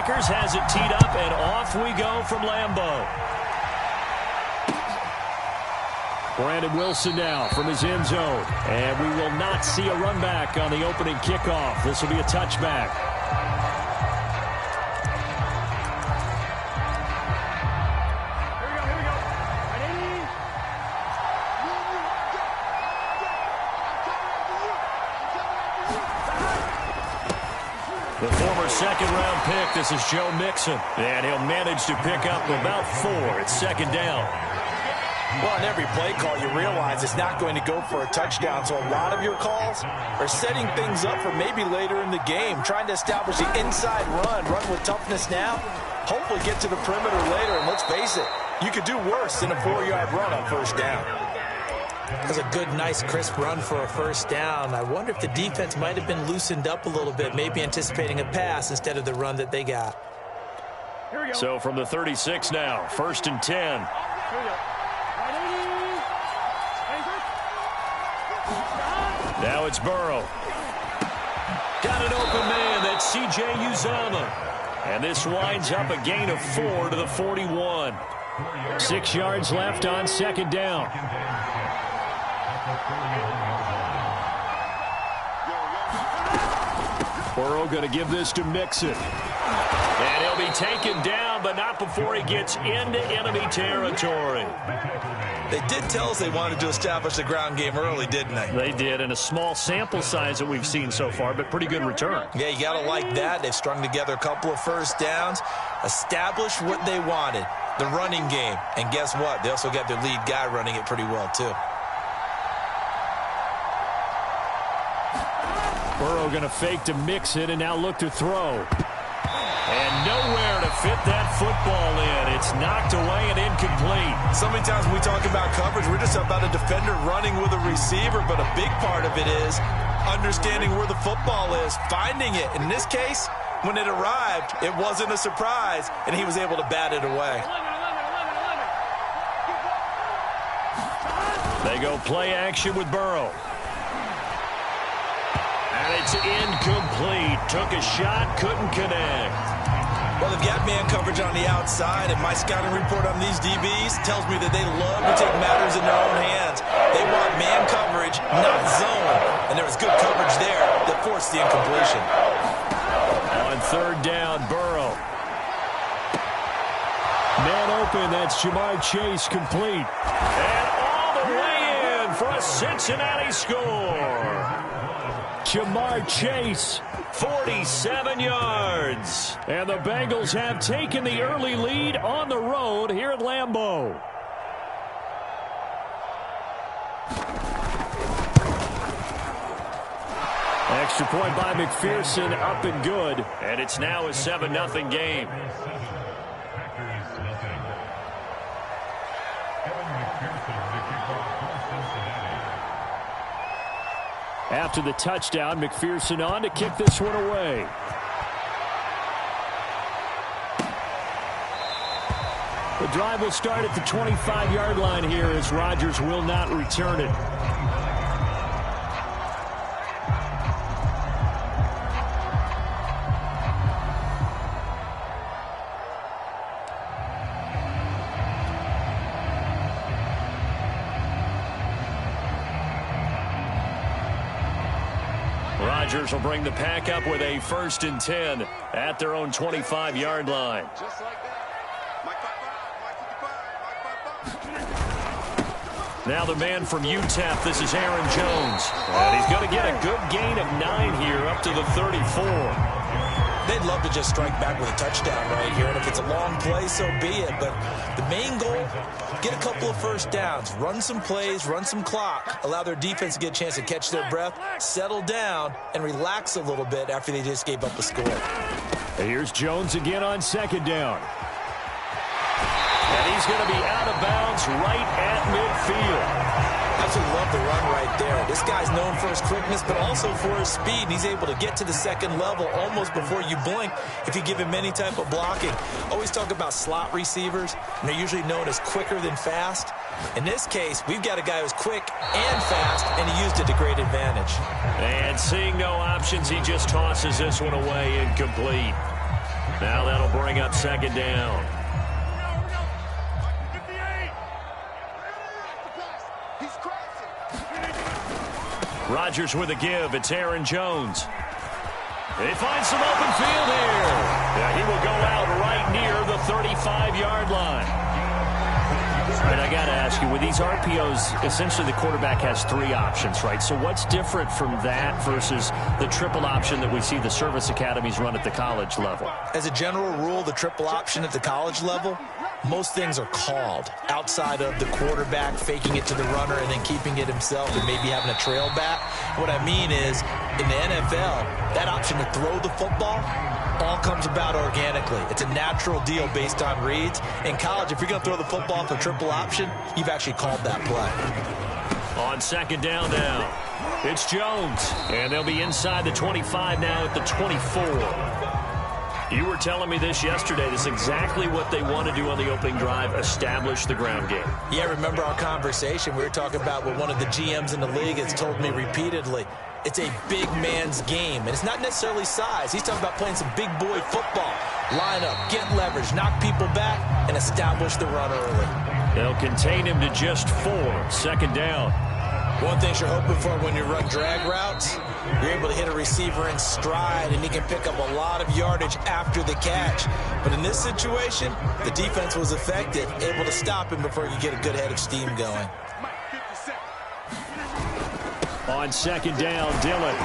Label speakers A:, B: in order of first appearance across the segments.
A: Packers has it teed up, and off we go from Lambeau. Brandon Wilson now from his end zone. And we will not see a run back on the opening kickoff. This will be a touchback. The former second-round pick, this is Joe Mixon. And he'll manage to pick up about 4. It's second down.
B: Well, in every play call, you realize it's not going to go for a touchdown. So a lot of your calls are setting things up for maybe later in the game, trying to establish the inside run with toughness now, hopefully get to the perimeter later. And let's face it, you could do worse than a 4-yard run on first down.
C: That was a good, nice, crisp run for a first down. I wonder if the defense might have been loosened up a little bit, maybe anticipating a pass instead of the run that they got.
A: So from the 36 now, 1st and 10. Now it's Burrow. Got an open man. That's C.J. Uzomah. And this winds up a gain of 4 to the 41. 6 yards left on second down. Burrow going to give this to Mixon. And he'll be taken down, but not before he gets into enemy territory.
B: They did tell us they wanted to establish the ground game early, didn't they?
A: They did, in a small sample size that we've seen so far, but pretty good return.
B: Yeah, you got to like that. They've strung together a couple of first downs, established what they wanted, the running game. And guess what? They also got their lead guy running it pretty well, too.
A: Burrow going to fake to Mixon and now look to throw. And nowhere to fit that football in. It's knocked away and incomplete.
B: So many times when we talk about coverage, we're just about a defender running with a receiver, but a big part of it is understanding where the football is, finding it. In this case, when it arrived, it wasn't a surprise, and he was able to bat it away.
A: They go play action with Burrow. And it's incomplete. Took a shot, couldn't connect.
B: Well, they've got man coverage on the outside, and my scouting report on these DBs tells me that they love to take matters in their own hands. They want man coverage, not zone. And there was good coverage there that forced the incompletion.
A: On third down, Burrow. Man open, that's Ja'Marr Chase complete. And all the way in for a Cincinnati score. Ja'Marr Chase, 47 yards. And the Bengals have taken the early lead on the road here at Lambeau. Extra point by McPherson, up and good. And it's now a 7-0 game. After the touchdown, McPherson on to kick this one away. The drive will start at the 25-yard line here as Rodgers will not return it. Rodgers will bring the pack up with a 1st and 10 at their own 25-yard line. Now the man from UTEP, this is Aaron Jones. And he's going to get a good gain of 9 here up to the 34.
B: They'd love to just strike back with a touchdown right here, and if it's a long play, so be it. But the main goal, get a couple of first downs, run some plays, run some clock, allow their defense to get a chance to catch their breath, settle down, and relax a little bit after they just gave up a score.
A: And here's Jones again on second down. And he's going to be out of bounds right at midfield.
B: Absolutely love the run right there. This guy's known for his quickness, but also for his speed. And he's able to get to the second level almost before you blink if you give him any type of blocking. Always talk about slot receivers, and they're usually known as quicker than fast. In this case, we've got a guy who's quick and fast, and he used it to great advantage.
A: And seeing no options, he just tosses this one away incomplete. Now that'll bring up second down. Rodgers with a give. It's Aaron Jones. He finds some open field here. Yeah, he will go out right near the 35-yard line. And I got to ask you, with these RPOs, essentially the quarterback has 3 options, right? So what's different from that versus the triple option that we see the service academies run at the college level?
B: As a general rule, the triple option at the college level, most things are called outside of the quarterback faking it to the runner and then keeping it himself and maybe having a trail back. What I mean is, in the NFL, that option to throw the football all comes about organically. It's a natural deal based on reads. In college, if you're going to throw the football for triple option, you've actually called that play.
A: On second down now, it's Jones. And they'll be inside the 25 now at the 24. You were telling me this yesterday. This is exactly what they want to do on the opening drive, establish the ground game.
B: Yeah, remember our conversation? We were talking about what one of the GMs in the league has told me repeatedly. It's a big man's game, and it's not necessarily size. He's talking about playing some big boy football. Line up, get leverage, knock people back, and establish the run early.
A: They'll contain him to just 4. Second down.
B: One thing you're hoping for when you run drag routes, you're able to hit a receiver in stride, and he can pick up a lot of yardage after the catch. But in this situation, the defense was effective, able to stop him before he could get a good head of steam going.
A: On second down, Dillon.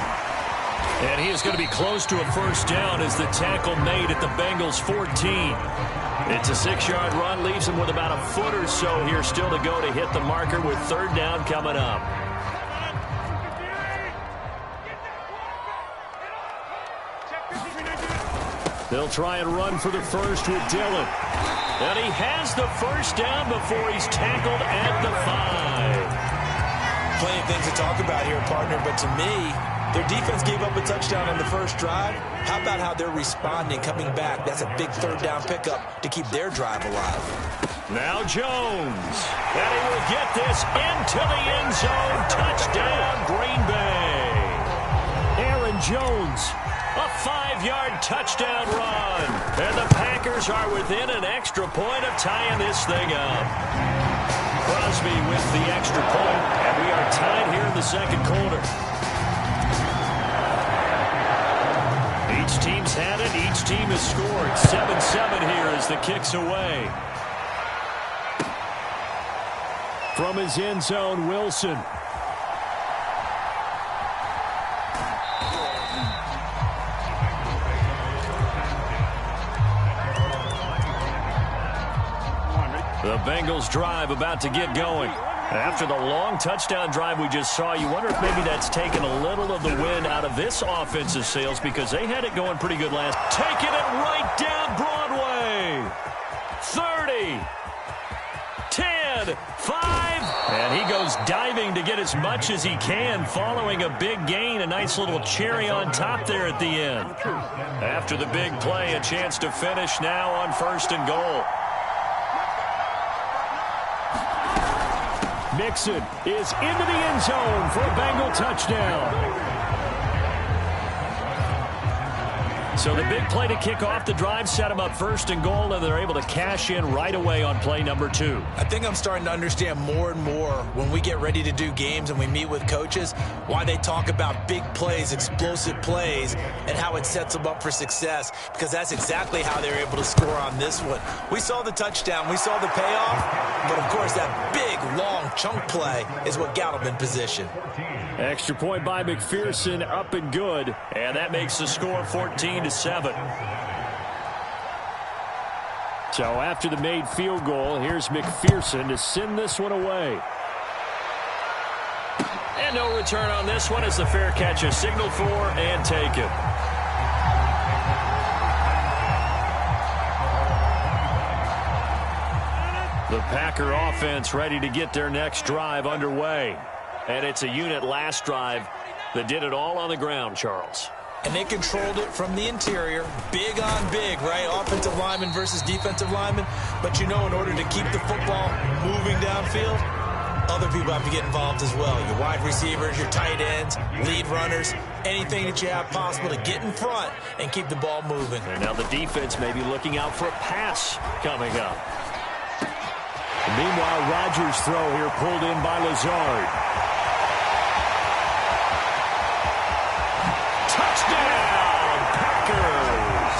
A: And he is going to be close to a first down as the tackle made at the Bengals 14. It's a 6-yard run, leaves him with about a foot or so here still to go to hit the marker with third down coming up. They'll try and run for the first with Dillon. And he has the first down before he's tackled at the 5.
B: Plenty of things to talk about here, partner, but to me, their defense gave up a touchdown on the first drive. How about how they're responding, coming back? That's a big third down pickup to keep their drive alive.
A: Now Jones. And he will get this into the end zone. Touchdown, Green Bay. Aaron Jones, a 5-yard touchdown run. And the Packers are within an extra point of tying this thing up. Crosby with the extra point, and we are tied here in the second quarter. Each team's had it. Each team has scored. 7-7 here as the kick's away. From his end zone, Wilson. The Bengals drive about to get going. After the long touchdown drive we just saw, you wonder if maybe that's taken a little of the wind out of this offensive sails because they had it going pretty good last. Taking it right down Broadway. 30, 10, 5. And he goes diving to get as much as he can following a big gain. A nice little cherry on top there at the end. After the big play, a chance to finish now on first and goal. Mixon is into the end zone for a Bengal touchdown. So the big play to kick off the drive set them up first and goal, and they're able to cash in right away on play number 2.
B: I think I'm starting to understand more and more when we get ready to do games and we meet with coaches why they talk about big plays, explosive plays, and how it sets them up for success, because that's exactly how they're able to score on this one. We saw the touchdown. We saw the payoff, but, of course, that big, long chunk play is what got them in position.
A: Extra point by McPherson, up and good, and that makes the score 14-7. So after the made field goal, here's McPherson to send this one away. And no return on this one as the fair catch is signaled for and taken. The Packer offense ready to get their next drive underway. And it's a unit last drive that did it all on the ground, Charles.
B: And they controlled it from the interior, big on big, right? Offensive lineman versus defensive lineman. But, you know, in order to keep the football moving downfield, other people have to get involved as well. Your wide receivers, your tight ends, lead runners, anything that you have possible to get in front and keep the ball moving.
A: And now the defense may be looking out for a pass coming up. Meanwhile, Rodgers' throw here pulled in by Lazard. Touchdown, Packers!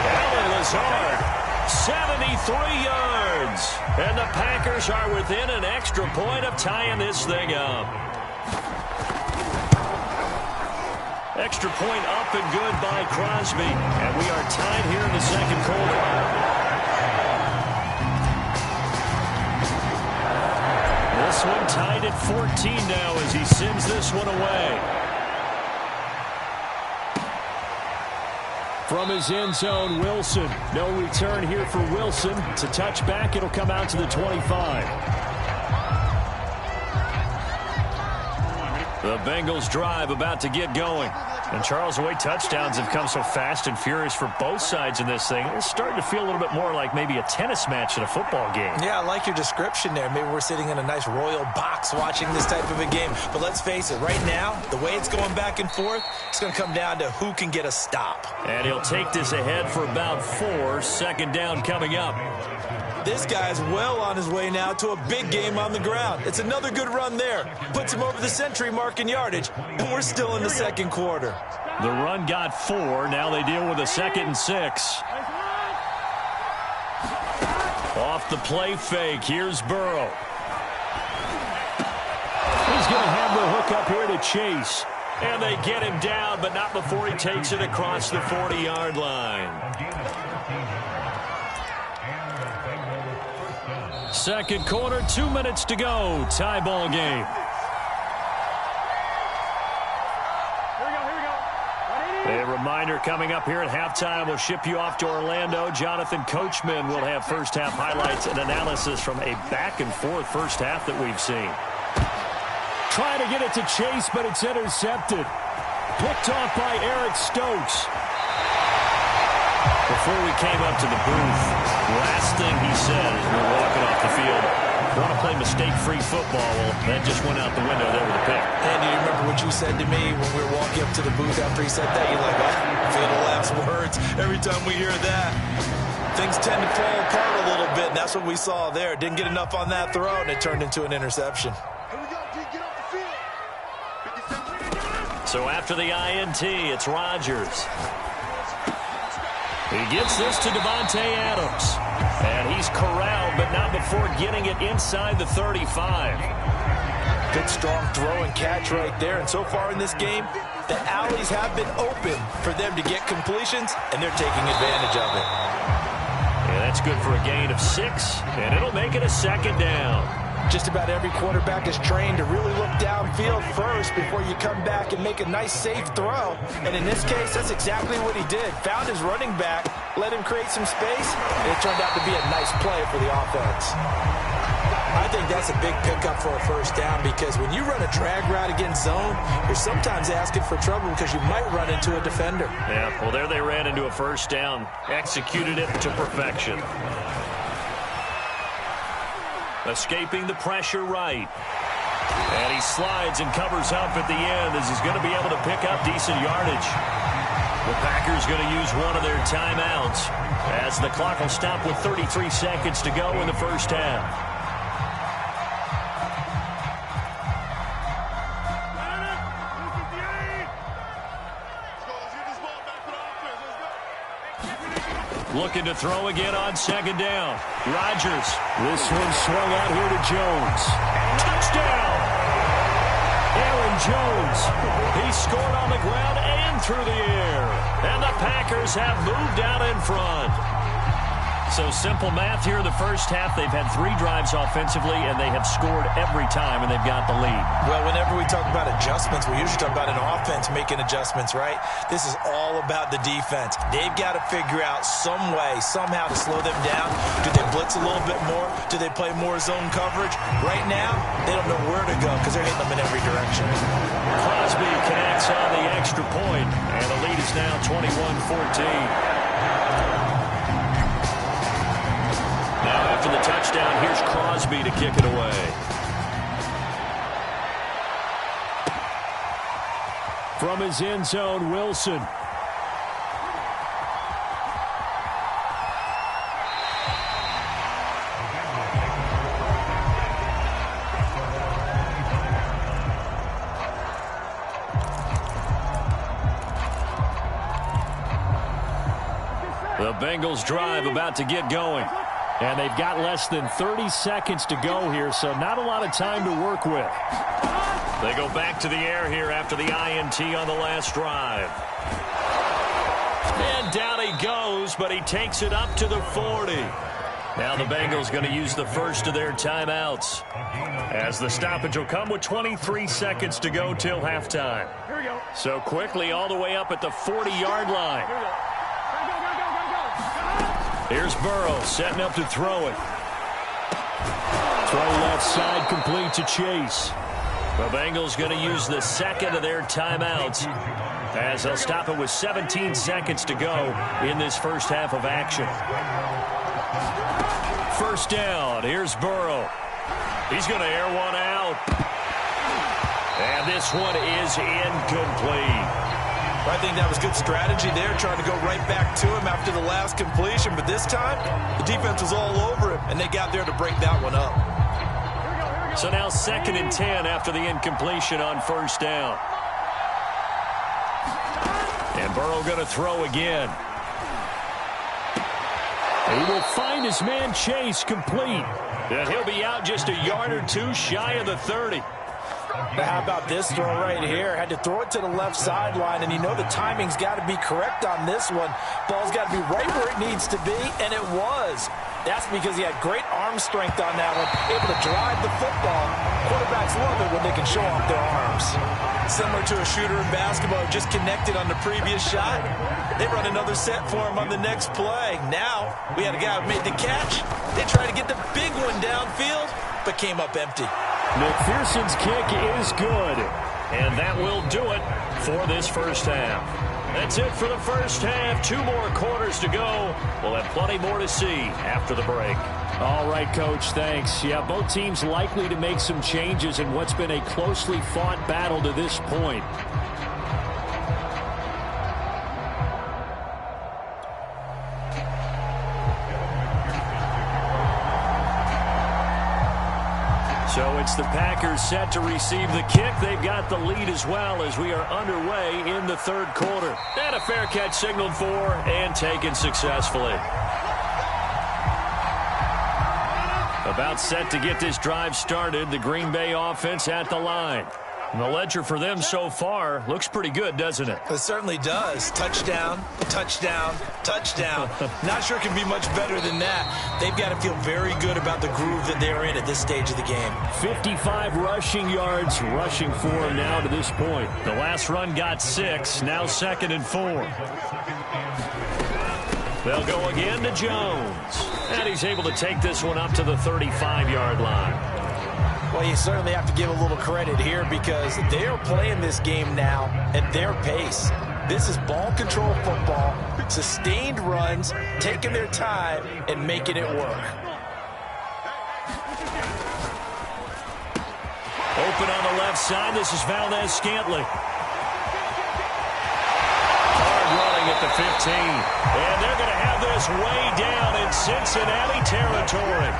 A: Allen Lazard, 73 yards. And the Packers are within an extra point of tying this thing up. Extra point up and good by Crosby. And we are tied here in the second quarter. This one tied at 14 now as he sends this one away. From his end zone, Wilson. No return here for Wilson. It's a touchback. It'll come out to the 25. The Bengals drive about to get going. And Charles, the way touchdowns have come so fast and furious for both sides in this thing, it's starting to feel a little bit more like maybe a tennis match in a football game.
B: Yeah, I like your description there. Maybe we're sitting in a nice royal box watching this type of a game. But let's face it, right now, the way it's going back and forth, it's going to come down to who can get a stop.
A: And he'll take this ahead for about 4. Second down coming up.
B: This guy's well on his way now to a big game on the ground. It's another good run there. Puts him over the century mark in yardage, and we're still in the second quarter.
A: The run got 4. Now they deal with a 2nd and 6. Off the play fake. Here's Burrow. He's going to have the hook up here to Chase. And they get him down, but not before he takes it across the 40-yard line. Second quarter, 2 minutes to go. Tie ball game. A reminder coming up here at halftime. We'll ship you off to Orlando. Jonathan Coachman will have first half highlights and analysis from a back-and-forth first half that we've seen. Trying to get it to Chase, but it's intercepted. Picked off by Eric Stokes. Before we came up to the booth, last thing he said as we were walking off the field, want to play mistake-free football. Well, that just went out the window there with a pick.
B: Andy, you remember what you said to me when we were walking up to the booth after he said that? You're like, oh, fatal last words. Every time we hear that, things tend to fall apart a little bit, and that's what we saw there. Didn't get enough on that throw, and it turned into an interception.
A: So after the INT, it's Rodgers. He gets this to Davante Adams. And he's corralled, but not before getting it inside the 35.
B: Good, strong throw and catch right there. And so far in this game, the alleys have been open for them to get completions, and they're taking advantage of it.
A: Yeah, that's good for a gain of 6, and it'll make it a second down.
B: Just about every quarterback is trained to really look downfield first before you come back and make a nice, safe throw. And in this case, that's exactly what he did. Found his running back, let him create some space, and it turned out to be a nice play for the offense. I think that's a big pickup for a first down because when you run a drag route against zone, you're sometimes asking for trouble because you might run into a defender.
A: Yeah, well, there they ran into a first down. Executed it to perfection. Escaping the pressure right. And he slides and covers up at the end as he's going to be able to pick up decent yardage. The Packers going to use one of their timeouts as the clock will stop with 33 seconds to go in the first half. Looking to throw again on second down. Rodgers. This one swung out here to Jones. Touchdown! Aaron Jones. He scored on the ground and through the air. And the Packers have moved out in front. So simple math here in the first half. They've had 3 drives offensively, and they have scored every time, and they've got the lead.
B: Well, whenever we talk about adjustments, we usually talk about an offense making adjustments, right? This is all about the defense. They've got to figure out some way, somehow to slow them down. Do they blitz a little bit more? Do they play more zone coverage? Right now, they don't know where to go because they're hitting them in every direction.
A: Crosby connects on the extra point, and the lead is now 21-14. Now after the touchdown, here's Crosby to kick it away. From his end zone, Wilson. The Bengals drive about to get going. And they've got less than 30 seconds to go here, so not a lot of time to work with. They go back to the air here after the INT on the last drive. And down he goes, but he takes it up to the 40. Now the Bengals going to use the first of their timeouts, as the stoppage will come with 23 seconds to go till halftime. So quickly all the way up at the 40-yard line. Here's Burrow setting up to throw it. Throw left side complete to Chase. The Bengals going to use the second of their timeouts, as they'll stop it with 17 seconds to go in this first half of action. First down. Here's Burrow. He's going to air one out. And this one is incomplete.
B: I think that was good strategy there, trying to go right back to him after the last completion. But this time, the defense was all over him, and they got there to break that one up.
A: So now 2nd and 10 after the incompletion on first down. And Burrow going to throw again. He will find his man Chase complete. And he'll be out just a yard or two shy of the 30.
C: Now, how about this throw right here? Had to throw it to the left sideline, and you know the timing's got to be correct on this one. Ball's got to be right where it needs to be, and it was. That's because he had great arm strength on that one, able to drive the football. Quarterbacks love it when they can show off their arms.
B: Similar to a shooter in basketball, just connected on the previous shot. They run another set for him on the next play. Now, we had a guy who made the catch. They tried to get the big one downfield, but came up empty.
A: McPherson's kick is good, and that will do it for this first half. That's it for the first half. 2 more quarters to go. We'll have plenty more to see after the break. All right, Coach, thanks. Yeah, both teams likely to make some changes in what's been a closely fought battle to this point. So it's the Packers set to receive the kick. They've got the lead as well as we are underway in the third quarter. And a fair catch signaled for and taken successfully. About set to get this drive started. The Green Bay offense at the line. And the ledger for them so far looks pretty good, doesn't it?
B: It certainly does. Touchdown, touchdown, touchdown. Not sure it can be much better than that. They've got to feel very good about the groove that they're in at this stage of the game.
A: 55 rushing yards, rushing for them now to this point. The last run got 6, now 2nd and 4. They'll go again to Jones. And he's able to take this one up to the 35-yard line.
C: Well, you certainly have to give a little credit here because they're playing this game now at their pace. This is ball control football, sustained runs, taking their time, and making it work.
A: Open on the left side. This is Valdez-Scantling. Hard running at the 15. And they're going to have this way down in Cincinnati territory.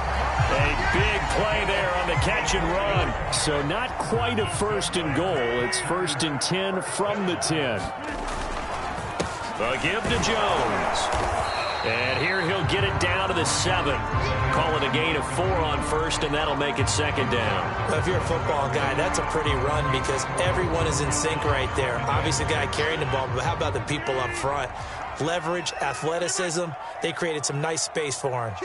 A: A big play there on the catch and run. So not quite a 1st and goal. It's 1st and 10 from the 10. The give to Jones. And here he'll get it down to the 7. Call it a gain of 4 on first, and that'll make it 2nd down.
C: Well, if you're a football guy, that's a pretty run because everyone is in sync right there. Obviously, the guy carrying the ball, but how about the people up front? Leverage, athleticism, they created some nice space for him.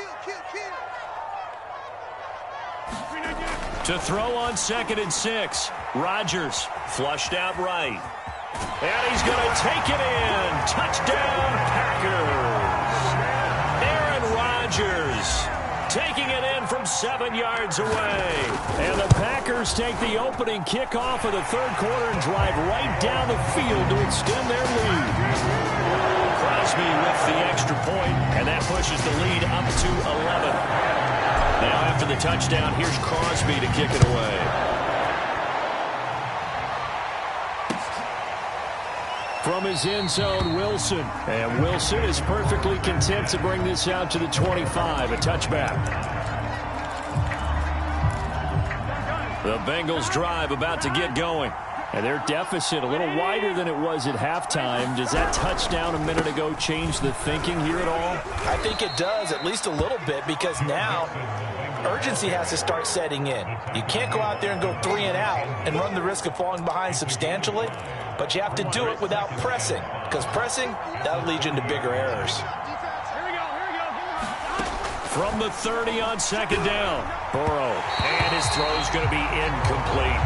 A: To throw on 2nd and 6. Rodgers flushed out right. And he's going to take it in. Touchdown, Packers. Aaron Rodgers taking it in from 7 yards away. And the Packers take the opening kickoff of the third quarter and drive right down the field to extend their lead. Crosby with the extra point, and that pushes the lead up to 11. Now after the touchdown, here's Crosby to kick it away. From his end zone, Wilson. And Wilson is perfectly content to bring this out to the 25, a touchback. The Bengals drive about to get going. And their deficit a little wider than it was at halftime. Does that touchdown a minute ago change the thinking here at all?
C: I think it does, at least a little bit, because now urgency has to start setting in. You can't go out there and go 3 and out and run the risk of falling behind substantially, but you have to do it without pressing, because pressing, that'll lead you into bigger errors.
A: From the 30 on second down, Burrow, and his throw's going to be incomplete.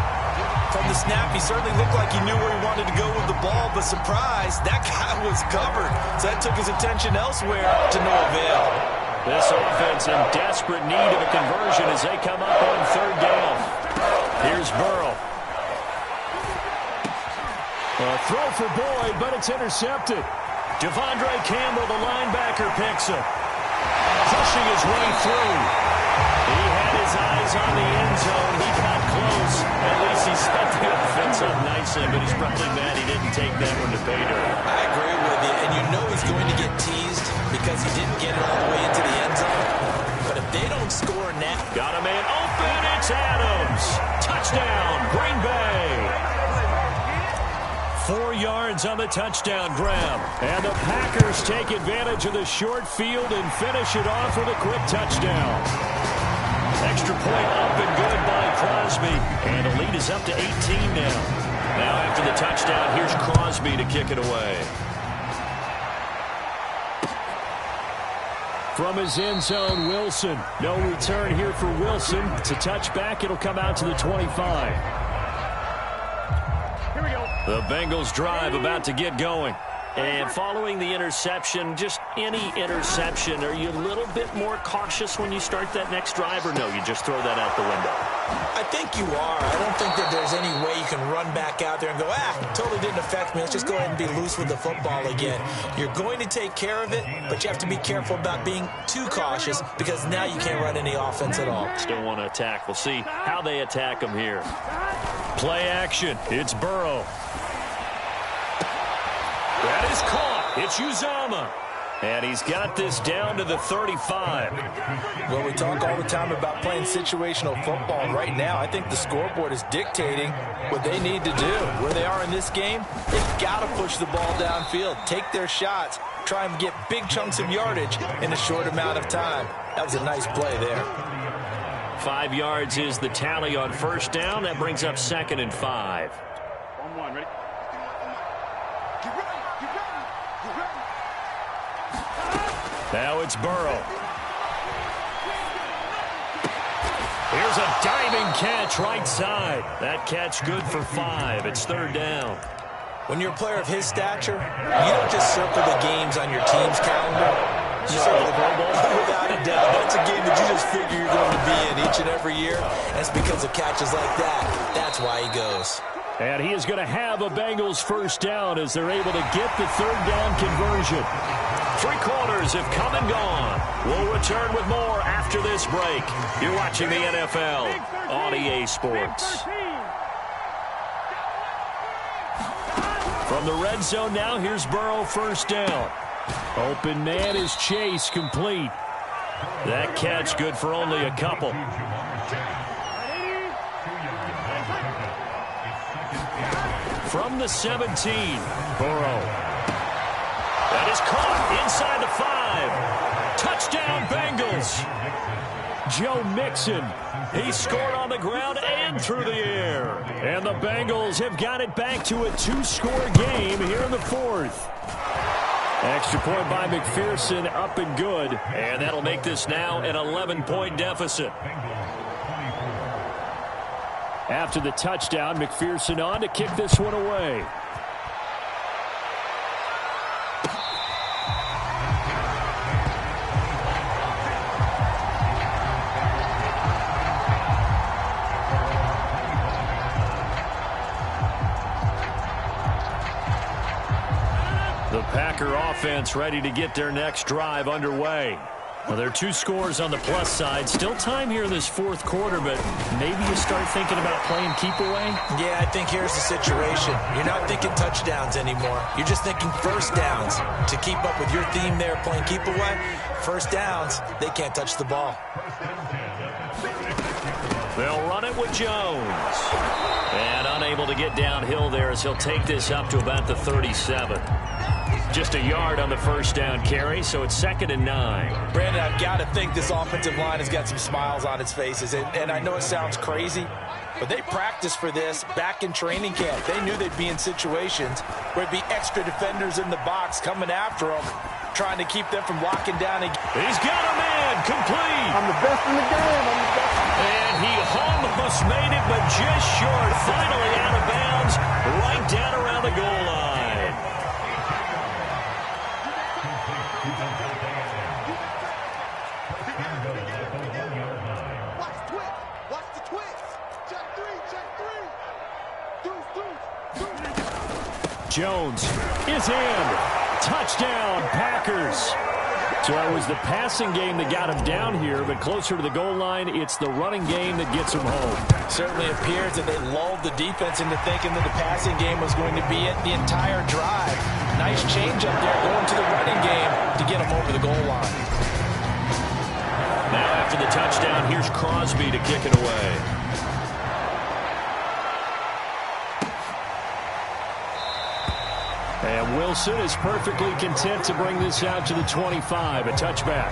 B: From the snap, he certainly looked like he knew where he wanted to go with the ball, but surprise, that guy was covered. So that took his attention elsewhere to no avail.
A: This offense in desperate need of a conversion as they come up on third down. Here's Burrow. A throw for Boyd, but it's intercepted. Devondre Campbell, the linebacker, picks him. Pushing his way through. He had his eyes on the end zone. He got close. At least he set the offense up nicely, but he's probably mad he didn't take that one to pay dirt.
B: I agree with you, and you know he's going to get teased because he didn't get it all the way into the end zone. But if they don't score now...
A: Got a man open. It's Adams. Touchdown, Green Bay. 4 yards on the touchdown grab. And the Packers take advantage of the short field and finish it off with a quick touchdown. Extra point up and good by Crosby. And the lead is up to 18 now. Now after the touchdown, here's Crosby to kick it away. From his end zone, Wilson. No return here for Wilson. It's a touchback. It'll come out to the 25. The Bengals drive about to get going. And following the interception, just any interception, are you a little bit more cautious when you start that next drive, or no, you just throw that out the window?
B: I think you are. I don't think that there's any way you can run back out there and go, totally didn't affect me. Let's just go ahead and be loose with the football again. You're going to take care of it, but you have to be careful about being too cautious because now you can't run any offense at all.
A: Still want to attack. We'll see how they attack them here. Play action. It's Burrow. That is caught. It's Uzomah. And he's got this down to the 35.
C: Well, we talk all the time about playing situational football. And right now, I think the scoreboard is dictating what they need to do. Where they are in this game, they've got to push the ball downfield, take their shots, try and get big chunks of yardage in a short amount of time. That was a nice play there.
A: 5 yards is the tally on first down. That brings up 2nd and 5.
D: Ready?
A: Now it's Burrow. Here's a diving catch right side. That catch good for 5. It's 3rd down.
B: When you're a player of his stature, you don't just circle the games on your team's calendar. You circle the Pro Bowl. Without a doubt, that's a game that you just figure you're going to be in each and every year. That's because of catches like that. That's why he goes.
A: And he is going to have a Bengals first down as they're able to get the 3rd down conversion. 3 quarters have come and gone. We'll return with more after this break. You're watching the NFL on EA Sports. From the red zone now, here's Burrow first down. Open man is Chase, complete. That catch good for only a couple. From the 17, Burrow. That is caught inside the 5. Touchdown, Bengals. Joe Mixon. He scored on the ground and through the air. And the Bengals have got it back to a 2-score game here in the 4th. Extra point by McPherson, up and good. And that'll make this now an 11-point deficit. After the touchdown, McPherson on to kick this one away. The Packer offense ready to get their next drive underway. Well, there are 2 scores on the plus side. Still time here in this fourth quarter, but maybe you start thinking about playing keep away?
B: Yeah, I think here's the situation. You're not thinking touchdowns anymore. You're just thinking first downs. To keep up with your theme there, playing keep away, first downs, they can't touch the ball.
A: They'll run it with Jones. And unable to get downhill there as he'll take this up to about the 37. Just a yard on the first down carry, so it's 2nd and 9.
C: Brandon, I've got to think this offensive line has got some smiles on its faces. And I know it sounds crazy, but they practiced for this back in training camp. They knew they'd be in situations where it'd be extra defenders in the box coming after them, trying to keep them from locking down.
A: He's got a man, complete.
D: I'm the best in the game. I'm the best.
A: And he almost made it, but just short. Finally out of bounds, right down around the goal line. Jones is in. Touchdown, Packers. So it was the passing game that got him down here, but closer to the goal line, it's the running game that gets him home.
C: Certainly appears that they lulled the defense into thinking that the passing game was going to be it the entire drive. Nice change up there going to the running game to get him over the goal line.
A: Now after the touchdown, here's Crosby to kick it away. And Wilson is perfectly content to bring this out to the 25, a touchback.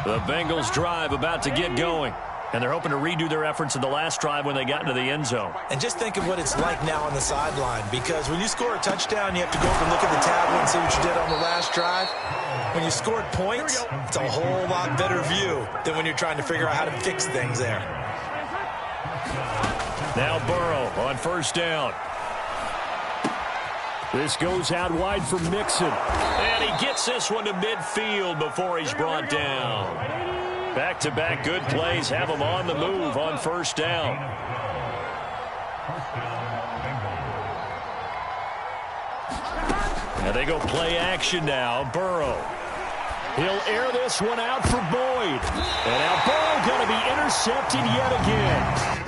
A: The Bengals drive about to get going. And they're hoping to redo their efforts in the last drive when they got into the end zone.
B: And just think of what it's like now on the sideline, because when you score a touchdown, you have to go up and look at the tablet and see what you did on the last drive. When you scored points, it's a whole lot better view than when you're trying to figure out how to fix things there.
A: Now Burrow on first down. This goes out wide for Mixon. And he gets this one to midfield before he's brought down. Back-to-back good plays have him on the move on first down. And they go play action now. Burrow. He'll air this one out for Boyd. And now Burrow going to be intercepted yet again.